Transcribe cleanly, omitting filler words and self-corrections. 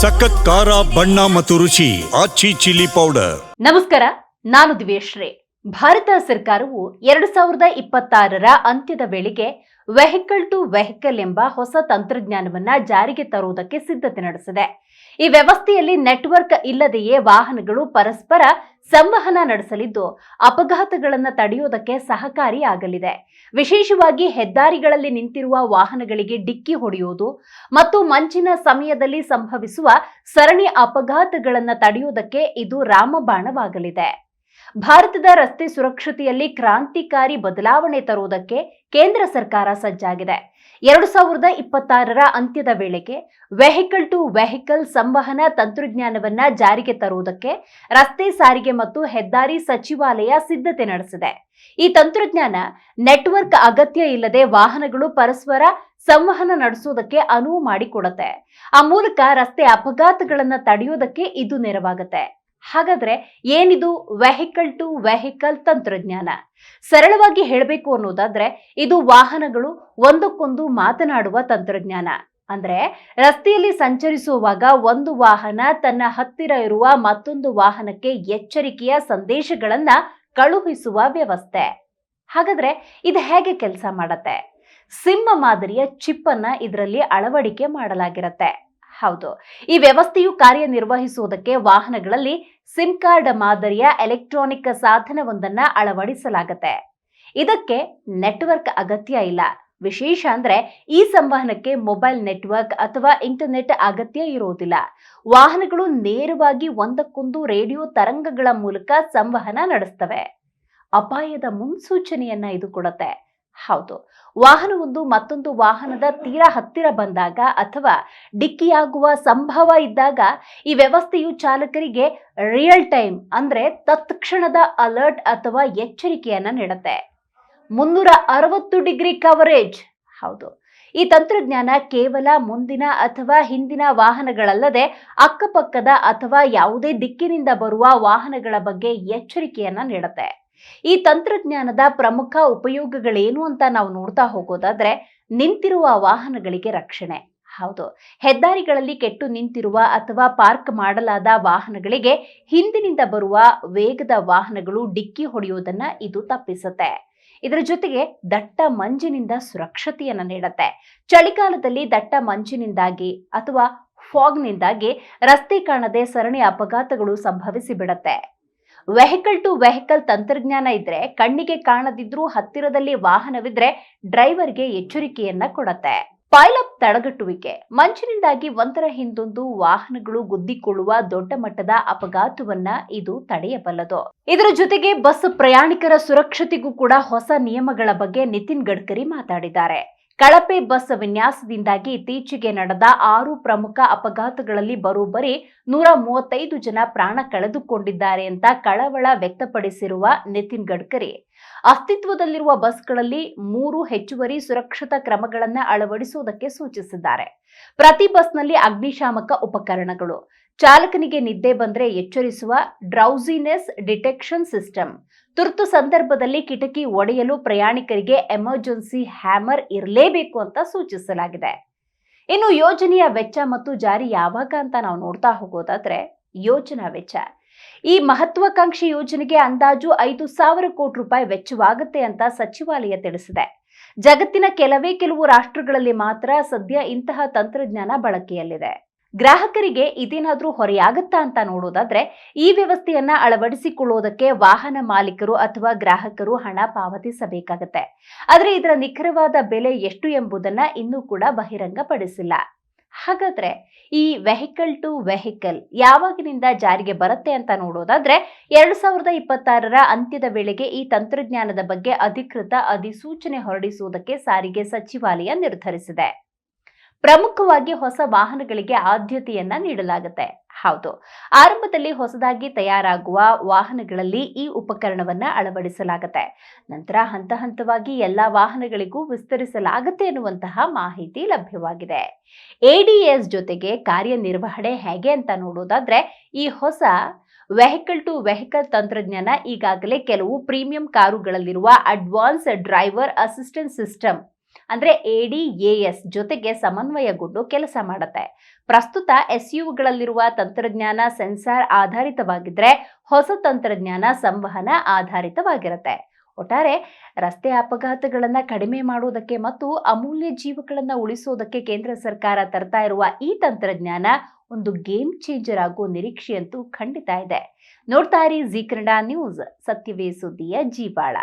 ಸಖತ್ ಖಾರ ಬಣ್ಣ ಮತ್ತು ರುಚಿ ಆಚಿ ಚಿಲ್ಲಿ ಪೌಡರ್. ನಮಸ್ಕಾರ, ನಾನು ದಿವ್ಯಶ್ರೀ. ಭಾರತ ಸರ್ಕಾರವು 2026ರ ಅಂತ್ಯದ ವೇಳೆಗೆ ವೆಹಿಕಲ್ ಟು ವೆಹಿಕಲ್ ಎಂಬ ಹೊಸ ತಂತ್ರಜ್ಞಾನವನ್ನ ಜಾರಿಗೆ ತರುವುದಕ್ಕೆ ಸಿದ್ಧತೆ ನಡೆಸಿದೆ. ಈ ವ್ಯವಸ್ಥೆಯಲ್ಲಿ ನೆಟ್ವರ್ಕ್ ಇಲ್ಲದೆಯೇ ವಾಹನಗಳು ಪರಸ್ಪರ ಸಂವಹನ ನಡೆಸಲಿದ್ದು ಅಪಘಾತಗಳನ್ನು ತಡೆಯುವುದಕ್ಕೆ ಸಹಕಾರಿಯಾಗಲಿದೆ. ವಿಶೇಷವಾಗಿ ಹೆದ್ದಾರಿಗಳಲ್ಲಿ ನಿಂತಿರುವ ವಾಹನಗಳಿಗೆ ಡಿಕ್ಕಿ ಹೊಡೆಯುವುದು ಮತ್ತು ಮಂಚಿನ ಸಮಯದಲ್ಲಿ ಸಂಭವಿಸುವ ಸರಣಿ ಅಪಘಾತಗಳನ್ನು ತಡೆಯುವುದಕ್ಕೆ ಇದು ರಾಮಬಾಣವಾಗಲಿದೆ. ಭಾರತದ ರಸ್ತೆ ಸುರಕ್ಷತೆಯಲ್ಲಿ ಕ್ರಾಂತಿಕಾರಿ ಬದಲಾವಣೆ ತರುವುದಕ್ಕೆ ಕೇಂದ್ರ ಸರ್ಕಾರ ಸಜ್ಜಾಗಿದೆ. 2026ರ ಅಂತ್ಯದ ವೇಳೆಗೆ ವೆಹಿಕಲ್ ಟು ವೆಹಿಕಲ್ ಸಂವಹನ ತಂತ್ರಜ್ಞಾನವನ್ನ ಜಾರಿಗೆ ತರುವುದಕ್ಕೆ ರಸ್ತೆ ಸಾರಿಗೆ ಮತ್ತು ಹೆದ್ದಾರಿ ಸಚಿವಾಲಯ ಸಿದ್ಧತೆ ನಡೆಸಿದೆ. ಈ ತಂತ್ರಜ್ಞಾನ ನೆಟ್ವರ್ಕ್ ಅಗತ್ಯ ಇಲ್ಲದೆ ವಾಹನಗಳು ಪರಸ್ಪರ ಸಂವಹನ ನಡೆಸುವುದಕ್ಕೆ ಅನುವು ಮಾಡಿಕೊಡುತ್ತೆ. ಆ ಮೂಲಕ ರಸ್ತೆ ಅಪಘಾತಗಳನ್ನು ತಡೆಯುವುದಕ್ಕೆ ಇದು ನೆರವಾಗುತ್ತೆ. ಹಾಗಾದ್ರೆ ಏನಿದು ವೆಹಿಕಲ್ ಟು ವೆಹಿಕಲ್ ತಂತ್ರಜ್ಞಾನ? ಸರಳವಾಗಿ ಹೇಳಬೇಕು ಅನ್ನೋದಾದ್ರೆ ಇದು ವಾಹನಗಳು ಒಂದಕ್ಕೊಂದು ಮಾತನಾಡುವ ತಂತ್ರಜ್ಞಾನ. ಅಂದ್ರೆ ರಸ್ತೆಯಲ್ಲಿ ಸಂಚರಿಸುವಾಗ ಒಂದು ವಾಹನ ತನ್ನ ಹತ್ತಿರ ಇರುವ ಮತ್ತೊಂದು ವಾಹನಕ್ಕೆ ಎಚ್ಚರಿಕೆಯ ಸಂದೇಶಗಳನ್ನ ಕಳುಹಿಸುವ ವ್ಯವಸ್ಥೆ. ಹಾಗಾದ್ರೆ ಇದು ಹೇಗೆ ಕೆಲಸ ಮಾಡತ್ತೆ? ಸಿಮ್ ಮಾದರಿಯ ಚಿಪ್ ಅನ್ನ ಇದರಲ್ಲಿ ಅಳವಡಿಕೆ ಮಾಡಲಾಗಿರುತ್ತೆ. ಹೌದು, ಈ ವ್ಯವಸ್ಥೆಯು ಕಾರ್ಯನಿರ್ವಹಿಸುವುದಕ್ಕೆ ವಾಹನಗಳಲ್ಲಿ ಸಿಮ್ ಕಾರ್ಡ್ ಮಾದರಿಯ ಎಲೆಕ್ಟ್ರಾನಿಕ್ ಸಾಧನವೊಂದನ್ನ ಅಳವಡಿಸಲಾಗುತ್ತೆ. ಇದಕ್ಕೆ ನೆಟ್ವರ್ಕ್ ಅಗತ್ಯ ಇಲ್ಲ. ವಿಶೇಷ ಅಂದ್ರೆ ಈ ಸಂವಹನಕ್ಕೆ ಮೊಬೈಲ್ ನೆಟ್ವರ್ಕ್ ಅಥವಾ ಇಂಟರ್ನೆಟ್ ಅಗತ್ಯ ಇರುವುದಿಲ್ಲ. ವಾಹನಗಳು ನೇರವಾಗಿ ಒಂದಕ್ಕೊಂದು ರೇಡಿಯೋ ತರಂಗಗಳ ಮೂಲಕ ಸಂವಹನ ನಡೆಸ್ತವೆ. ಅಪಾಯದ ಮುನ್ಸೂಚನೆಯನ್ನ ಇದು ಕೊಡುತ್ತೆ. ಹೌದು, ವಾಹನವೊಂದು ಮತ್ತೊಂದು ವಾಹನದ ತೀರಾ ಹತ್ತಿರ ಬಂದಾಗ ಅಥವಾ ಡಿಕ್ಕಿಯಾಗುವ ಸಂಭವ ಇದ್ದಾಗ ಈ ವ್ಯವಸ್ಥೆಯು ಚಾಲಕರಿಗೆ ರಿಯಲ್ ಟೈಮ್ ಅಂದ್ರೆ ತತ್ಕ್ಷಣದ ಅಲರ್ಟ್ ಅಥವಾ ಎಚ್ಚರಿಕೆಯನ್ನ ನೀಡುತ್ತೆ. 360 ಡಿಗ್ರಿ ಕವರೇಜ್. ಹೌದು, ಈ ತಂತ್ರಜ್ಞಾನ ಕೇವಲ ಮುಂದಿನ ಅಥವಾ ಹಿಂದಿನ ವಾಹನಗಳಲ್ಲದೆ ಅಕ್ಕಪಕ್ಕದ ಅಥವಾ ಯಾವುದೇ ದಿಕ್ಕಿನಿಂದ ಬರುವ ವಾಹನಗಳ ಬಗ್ಗೆ ಎಚ್ಚರಿಕೆಯನ್ನ ನೀಡುತ್ತೆ. ಈ ತಂತ್ರಜ್ಞಾನದ ಪ್ರಮುಖ ಉಪಯೋಗಗಳೇನು ಅಂತ ನಾವು ನೋಡ್ತಾ ಹೋಗೋದಾದ್ರೆ, ನಿಂತಿರುವ ವಾಹನಗಳಿಗೆ ರಕ್ಷಣೆ. ಹೌದು, ಹೆದ್ದಾರಿಗಳಲ್ಲಿ ಕೆಟ್ಟು ನಿಂತಿರುವ ಅಥವಾ ಪಾರ್ಕ್ ಮಾಡಲಾದ ವಾಹನಗಳಿಗೆ ಹಿಂದಿನಿಂದ ಬರುವ ವೇಗದ ವಾಹನಗಳು ಡಿಕ್ಕಿ ಹೊಡೆಯುವುದನ್ನ ಇದು ತಪ್ಪಿಸುತ್ತೆ. ಇದರ ಜೊತೆಗೆ ದಟ್ಟ ಮಂಜಿನಿಂದ ಸುರಕ್ಷತೆಯನ್ನ ನೀಡುತ್ತೆ. ಚಳಿಗಾಲದಲ್ಲಿ ದಟ್ಟ ಮಂಜಿನಿಂದಾಗಿ ಅಥವಾ ಫಾಗ್ನಿಂದಾಗಿ ರಸ್ತೆ ಕಾಣದೆ ಸರಣಿ ಅಪಘಾತಗಳು ಸಂಭವಿಸಿ ಬಿಡುತ್ತೆ. ವೆಹಿಕಲ್ ಟು ವೆಹಿಕಲ್ ತಂತ್ರಜ್ಞಾನ ಇದ್ರೆ ಕಣ್ಣಿಗೆ ಕಾಣದಿದ್ರೂ ಹತ್ತಿರದಲ್ಲಿ ವಾಹನವಿದ್ರೆ ಡ್ರೈವರ್ಗೆ ಎಚ್ಚರಿಕೆಯನ್ನ ಕೊಡುತ್ತೆ. ಪೈಲಪ್ ತಡೆಗಟ್ಟುವಿಕೆ. ಮಂಚಿನಿಂದಾಗಿ ಒಂದರ ಹಿಂದೊಂದು ವಾಹನಗಳು ಗುದ್ದಿಕೊಳ್ಳುವ ದೊಡ್ಡ ಮಟ್ಟದ ಅಪಘಾತವನ್ನ ಇದು ತಡೆಯಬಲ್ಲದು. ಇದರ ಜೊತೆಗೆ ಬಸ್ ಪ್ರಯಾಣಿಕರ ಸುರಕ್ಷತೆಗೂ ಕೂಡ ಹೊಸ ನಿಯಮಗಳ ಬಗ್ಗೆ ನಿತಿನ್ ಗಡ್ಕರಿ ಮಾತಾಡಿದ್ದಾರೆ. ಕಳಪೆ ಬಸ್ ವಿನ್ಯಾಸದಿಂದಾಗಿ ಇತ್ತೀಚೆಗೆ ನಡೆದ 6 ಪ್ರಮುಖ ಅಪಘಾತಗಳಲ್ಲಿ ಬರೋಬ್ಬರಿ 135 ಜನ ಪ್ರಾಣ ಕಳೆದುಕೊಂಡಿದ್ದಾರೆ ಅಂತ ಕಳವಳ ವ್ಯಕ್ತಪಡಿಸಿರುವ ನಿತಿನ್ ಗಡ್ಕರಿ, ಅಸ್ತಿತ್ವದಲ್ಲಿರುವ ಬಸ್ಗಳಲ್ಲಿ 3 ಹೆಚ್ಚುವರಿ ಸುರಕ್ಷತಾ ಕ್ರಮಗಳನ್ನು ಅಳವಡಿಸುವುದಕ್ಕೆ ಸೂಚಿಸಿದ್ದಾರೆ. ಪ್ರತಿ ಬಸ್ನಲ್ಲಿ ಅಗ್ನಿಶಾಮಕ ಉಪಕರಣಗಳು, ಚಾಲಕನಿಗೆ ನಿದ್ದೆ ಬಂದ್ರೆ ಎಚ್ಚರಿಸುವ ಡ್ರೌಸಿನೆಸ್ ಡಿಟೆಕ್ಷನ್ ಸಿಸ್ಟಮ್, ತುರ್ತು ಸಂದರ್ಭದಲ್ಲಿ ಕಿಟಕಿ ಒಡೆಯಲು ಪ್ರಯಾಣಿಕರಿಗೆ ಎಮರ್ಜೆನ್ಸಿ ಹ್ಯಾಮರ್ ಇರಲೇಬೇಕು ಅಂತ ಸೂಚಿಸಲಾಗಿದೆ. ಇನ್ನು ಯೋಜನೆಯ ವೆಚ್ಚ ಮತ್ತು ಜಾರಿ ಯಾವಾಗ ಅಂತ ನಾವು ನೋಡ್ತಾ ಹೋಗೋದಾದ್ರೆ, ಯೋಜನಾ ವೆಚ್ಚ. ಈ ಮಹತ್ವಾಕಾಂಕ್ಷಿ ಯೋಜನೆಗೆ ಅಂದಾಜು 5,000 ಕೋಟಿ ರೂಪಾಯಿ ವೆಚ್ಚವಾಗುತ್ತೆ ಅಂತ ಸಚಿವಾಲಯ ತಿಳಿಸಿದೆ. ಜಗತ್ತಿನ ಕೆಲವು ರಾಷ್ಟ್ರಗಳಲ್ಲಿ ಮಾತ್ರ ಸದ್ಯ ಇಂತಹ ತಂತ್ರಜ್ಞಾನ ಬಳಕೆಯಲ್ಲಿದೆ. ಗ್ರಾಹಕರಿಗೆ ಇದೇನಾದ್ರೂ ಹೊರೆಯಾಗುತ್ತಾ ಅಂತ ನೋಡೋದಾದ್ರೆ, ಈ ವ್ಯವಸ್ಥೆಯನ್ನ ಅಳವಡಿಸಿಕೊಳ್ಳುವುದಕ್ಕೆ ವಾಹನ ಮಾಲೀಕರು ಅಥವಾ ಗ್ರಾಹಕರು ಹಣ ಪಾವತಿಸಬೇಕಾಗತ್ತೆ. ಆದ್ರೆ ಇದರ ನಿಖರವಾದ ಬೆಲೆ ಎಷ್ಟು ಎಂಬುದನ್ನ ಇನ್ನೂ ಕೂಡ ಬಹಿರಂಗಪಡಿಸಿಲ್ಲ. ಹಾಗಾದ್ರೆ ಈ ವೆಹಿಕಲ್ ಟು ವೆಹಿಕಲ್ ಯಾವಾಗಿನಿಂದ ಜಾರಿಗೆ ಬರುತ್ತೆ ಅಂತ ನೋಡೋದಾದ್ರೆ, 2026ರ ಅಂತ್ಯದ ವೇಳೆಗೆ ಈ ತಂತ್ರಜ್ಞಾನದ ಬಗ್ಗೆ ಅಧಿಕೃತ ಅಧಿಸೂಚನೆ ಹೊರಡಿಸುವುದಕ್ಕೆ ಸಾರಿಗೆ ಸಚಿವಾಲಯ ನಿರ್ಧರಿಸಿದೆ. ಪ್ರಮುಖವಾಗಿ ಹೊಸ ವಾಹನಗಳಿಗೆ ಆದ್ಯತೆಯನ್ನ ನೀಡಲಾಗುತ್ತೆ. ಹೌದು, ಆರಂಭದಲ್ಲಿ ಹೊಸದಾಗಿ ತಯಾರಾಗುವ ವಾಹನಗಳಲ್ಲಿ ಈ ಉಪಕರಣವನ್ನ ಅಳವಡಿಸಲಾಗುತ್ತೆ. ನಂತರ ಹಂತ ಹಂತವಾಗಿ ಎಲ್ಲಾ ವಾಹನಗಳಿಗೂ ವಿಸ್ತರಿಸಲಾಗುತ್ತೆ ಎನ್ನುವಂತಹ ಮಾಹಿತಿ ಲಭ್ಯವಾಗಿದೆ. ADAS ಜೊತೆಗೆ ಕಾರ್ಯನಿರ್ವಹಣೆ ಹೇಗೆ ಅಂತ ನೋಡೋದಾದ್ರೆ, ಈ ಹೊಸ ವೆಹಿಕಲ್ ಟು ವೆಹಿಕಲ್ ತಂತ್ರಜ್ಞಾನ ಈಗಾಗಲೇ ಕೆಲವು ಪ್ರೀಮಿಯಂ ಕಾರುಗಳಲ್ಲಿರುವ ಅಡ್ವಾನ್ಸ್ ಡ್ರೈವರ್ ಅಸಿಸ್ಟೆಂಟ್ ಸಿಸ್ಟಮ್ ಅಂದ್ರೆ ADAS ಜೊತೆಗೆ ಸಮನ್ವಯಗೊಂಡು ಕೆಲಸ ಮಾಡುತ್ತೆ. ಪ್ರಸ್ತುತ SUVಗಳಲ್ಲಿರುವ ತಂತ್ರಜ್ಞಾನ ಸೆನ್ಸಾರ್ ಆಧಾರಿತವಾಗಿದ್ರೆ ಹೊಸ ತಂತ್ರಜ್ಞಾನ ಸಂವಹನ ಆಧಾರಿತವಾಗಿರುತ್ತೆ. ಒಟ್ಟಾರೆ ರಸ್ತೆ ಅಪಘಾತಗಳನ್ನ ಕಡಿಮೆ ಮಾಡುವುದಕ್ಕೆ ಮತ್ತು ಅಮೂಲ್ಯ ಜೀವಗಳನ್ನ ಉಳಿಸೋದಕ್ಕೆ ಕೇಂದ್ರ ಸರ್ಕಾರ ತರ್ತಾ ಇರುವ ಈ ತಂತ್ರಜ್ಞಾನ ಒಂದು ಗೇಮ್ ಚೇಂಜರ್ ಆಗೋ ನಿರೀಕ್ಷೆಯಂತೂ ಖಂಡಿತ ಇದೆ. ನೋಡ್ತಾ ಇರಿ ಜಿ ಕನ್ನಡ ನ್ಯೂಸ್, ಸತ್ಯವೇ ಸುದ್ದಿಯ ಜೀವಾಳ.